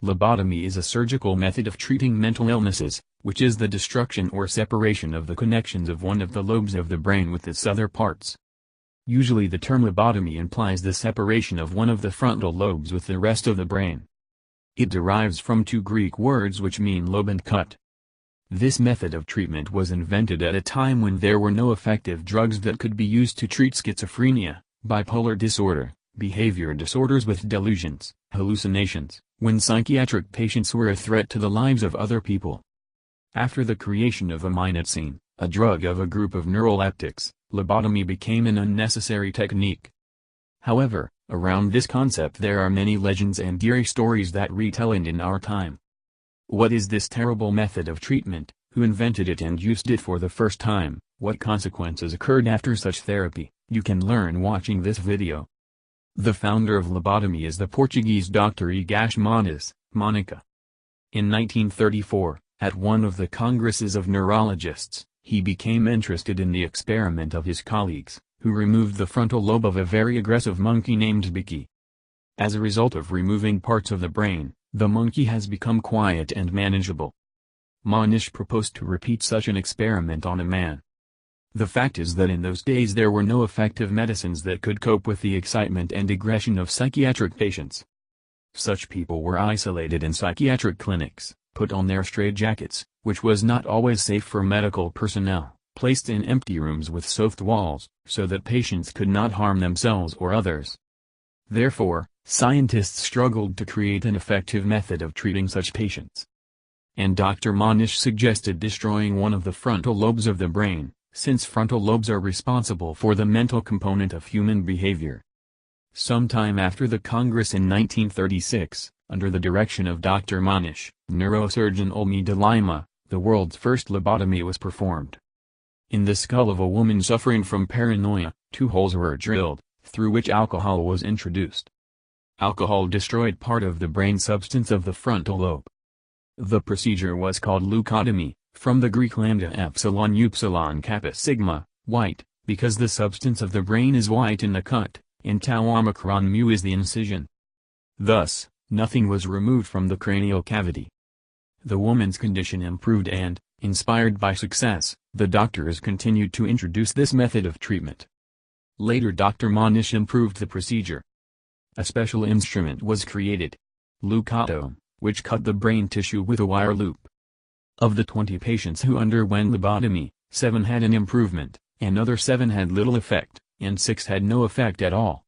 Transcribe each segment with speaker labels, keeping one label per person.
Speaker 1: Lobotomy is a surgical method of treating mental illnesses, which is the destruction or separation of the connections of one of the lobes of the brain with its other parts. Usually the term lobotomy implies the separation of one of the frontal lobes with the rest of the brain. It derives from two Greek words which mean lobe and cut. This method of treatment was invented at a time when there were no effective drugs that could be used to treat schizophrenia, bipolar disorder, behavior disorders with delusions, hallucinations, when psychiatric patients were a threat to the lives of other people. After the creation of aminoxine, a drug of a group of neuroleptics, lobotomy became an unnecessary technique. However, around this concept there are many legends and eerie stories that retell it in our time. What is this terrible method of treatment? Who invented it and used it for the first time? What consequences occurred after such therapy? You can learn watching this video. The founder of lobotomy is the Portuguese Dr. Egas Moniz, Monica. In 1934, at one of the congresses of neurologists, he became interested in the experiment of his colleagues, who removed the frontal lobe of a very aggressive monkey named Bicky. As a result of removing parts of the brain, the monkey has become quiet and manageable. Moniz proposed to repeat such an experiment on a man. The fact is that in those days there were no effective medicines that could cope with the excitement and aggression of psychiatric patients. Such people were isolated in psychiatric clinics, put on their straitjackets, which was not always safe for medical personnel, placed in empty rooms with soft walls, so that patients could not harm themselves or others. Therefore, scientists struggled to create an effective method of treating such patients. And Dr. Moniz suggested destroying one of the frontal lobes of the brain, since frontal lobes are responsible for the mental component of human behavior. Sometime after the Congress in 1936, under the direction of Dr. Moniz, neurosurgeon Olmi de Lima, the world's first lobotomy was performed. In the skull of a woman suffering from paranoia, 2 holes were drilled, through which alcohol was introduced. Alcohol destroyed part of the brain substance of the frontal lobe. The procedure was called leucotomy, from the Greek lambda epsilon upsilon kappa sigma, white, because the substance of the brain is white in the cut, and tau omicron mu is the incision. Thus, nothing was removed from the cranial cavity. The woman's condition improved and, inspired by success, the doctors continued to introduce this method of treatment. Later Dr. Moniz improved the procedure. A special instrument was created, leucotome, which cut the brain tissue with a wire loop. Of the 20 patients who underwent lobotomy, 7 had an improvement, another 7 had little effect, and 6 had no effect at all.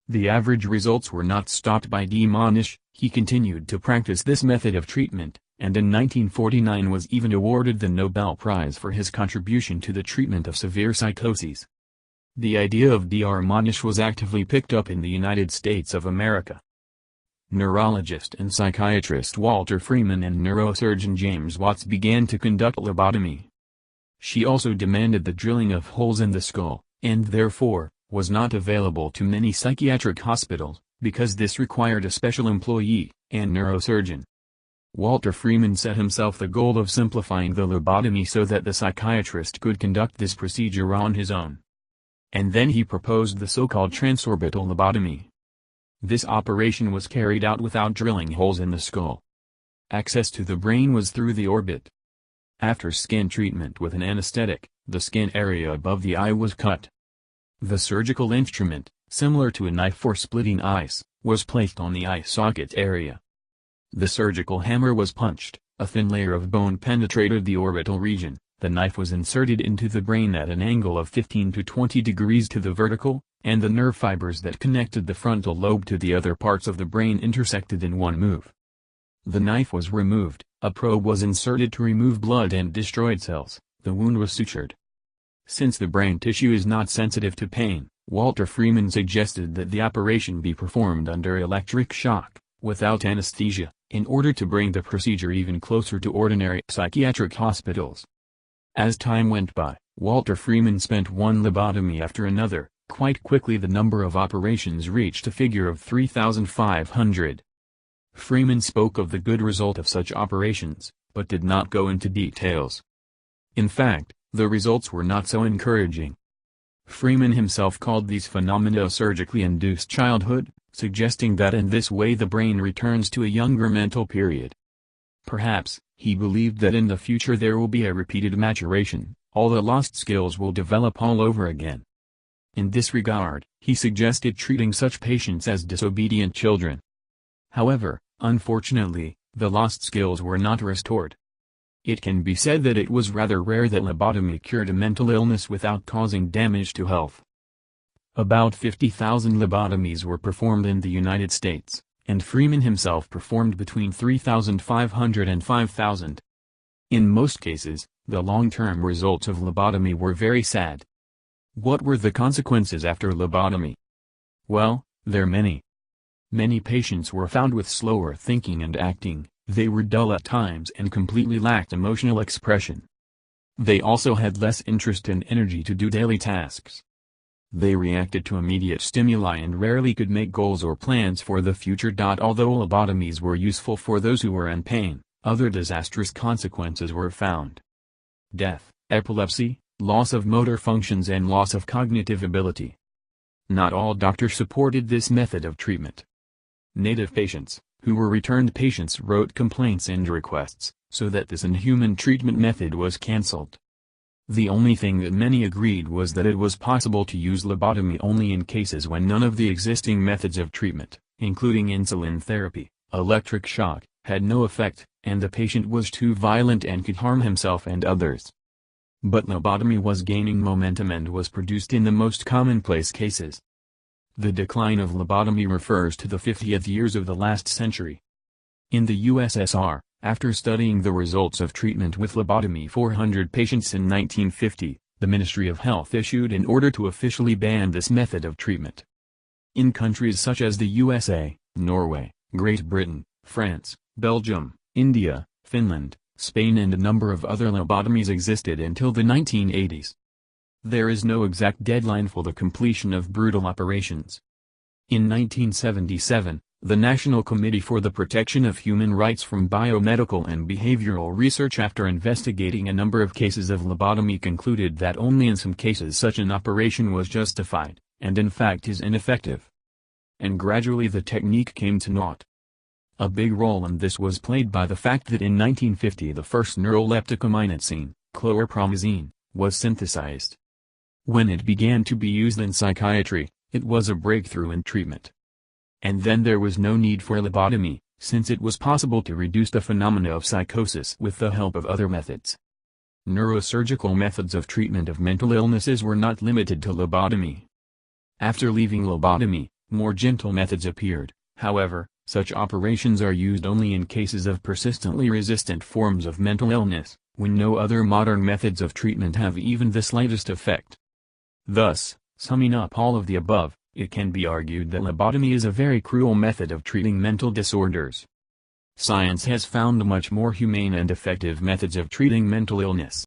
Speaker 1: The average results were not stopped by Moniz. He continued to practice this method of treatment, and in 1949 was even awarded the Nobel Prize for his contribution to the treatment of severe psychoses. The idea of Dr. Moniz was actively picked up in the United States of America. Neurologist and psychiatrist Walter Freeman and neurosurgeon James Watts began to conduct lobotomy. She also demanded the drilling of holes in the skull, and therefore, was not available to many psychiatric hospitals, because this required a special employee, and neurosurgeon. Walter Freeman set himself the goal of simplifying the lobotomy so that the psychiatrist could conduct this procedure on his own. And then he proposed the so-called transorbital lobotomy. This operation was carried out without drilling holes in the skull. Access to the brain was through the orbit. After skin treatment with an anesthetic, the skin area above the eye was cut. The surgical instrument, similar to a knife for splitting ice, was placed on the eye socket area. The surgical hammer was punched, a thin layer of bone penetrated the orbital region, the knife was inserted into the brain at an angle of 15 to 20 degrees to the vertical, and the nerve fibers that connected the frontal lobe to the other parts of the brain intersected in one move. The knife was removed, a probe was inserted to remove blood and destroyed cells, the wound was sutured. Since the brain tissue is not sensitive to pain, Walter Freeman suggested that the operation be performed under electric shock, without anesthesia, in order to bring the procedure even closer to ordinary psychiatric hospitals. As time went by, Walter Freeman spent one lobotomy after another. Quite quickly the number of operations reached a figure of 3,500. Freeman spoke of the good result of such operations, but did not go into details. In fact, the results were not so encouraging. Freeman himself called these phenomena surgically induced childhood, suggesting that in this way the brain returns to a younger mental period. Perhaps, he believed that in the future there will be a repeated maturation, all the lost skills will develop all over again. In this regard, he suggested treating such patients as disobedient children. However, unfortunately, the lost skills were not restored. It can be said that it was rather rare that lobotomy cured a mental illness without causing damage to health. About 50,000 lobotomies were performed in the United States, and Freeman himself performed between 3,500 and 5,000. In most cases, the long-term results of lobotomy were very sad. What were the consequences after lobotomy? Well, there are many. Many patients were found with slower thinking and acting, they were dull at times and completely lacked emotional expression. They also had less interest and energy to do daily tasks. They reacted to immediate stimuli and rarely could make goals or plans for the future. Although lobotomies were useful for those who were in pain, other disastrous consequences were found. Death, epilepsy, loss of motor functions and loss of cognitive ability. Not all doctors supported this method of treatment. Native patients, who were returned patients, wrote complaints and requests, so that this inhuman treatment method was cancelled. The only thing that many agreed was that it was possible to use lobotomy only in cases when none of the existing methods of treatment, including insulin therapy, electric shock, had no effect, and the patient was too violent and could harm himself and others. But lobotomy was gaining momentum and was produced in the most commonplace cases. The decline of lobotomy refers to the 50th years of the last century. In the USSR, after studying the results of treatment with lobotomy 400 patients in 1950, the Ministry of Health issued an order to officially ban this method of treatment. In countries such as the USA, Norway, Great Britain, France, Belgium, India, Finland, Spain and a number of other lobotomies existed until the 1980s. There is no exact deadline for the completion of brutal operations. In 1977, the National Committee for the Protection of Human Rights from Biomedical and Behavioral Research, after investigating a number of cases of lobotomy, concluded that only in some cases such an operation was justified, and in fact is ineffective. And gradually the technique came to naught. A big role in this was played by the fact that in 1950 the first neurolepticomycin, chlorpromazine, was synthesized. When it began to be used in psychiatry, it was a breakthrough in treatment. And then there was no need for lobotomy, since it was possible to reduce the phenomena of psychosis with the help of other methods. Neurosurgical methods of treatment of mental illnesses were not limited to lobotomy. After leaving lobotomy, more gentle methods appeared. However, such operations are used only in cases of persistently resistant forms of mental illness, when no other modern methods of treatment have even the slightest effect. Thus, summing up all of the above, it can be argued that lobotomy is a very cruel method of treating mental disorders. Science has found much more humane and effective methods of treating mental illness.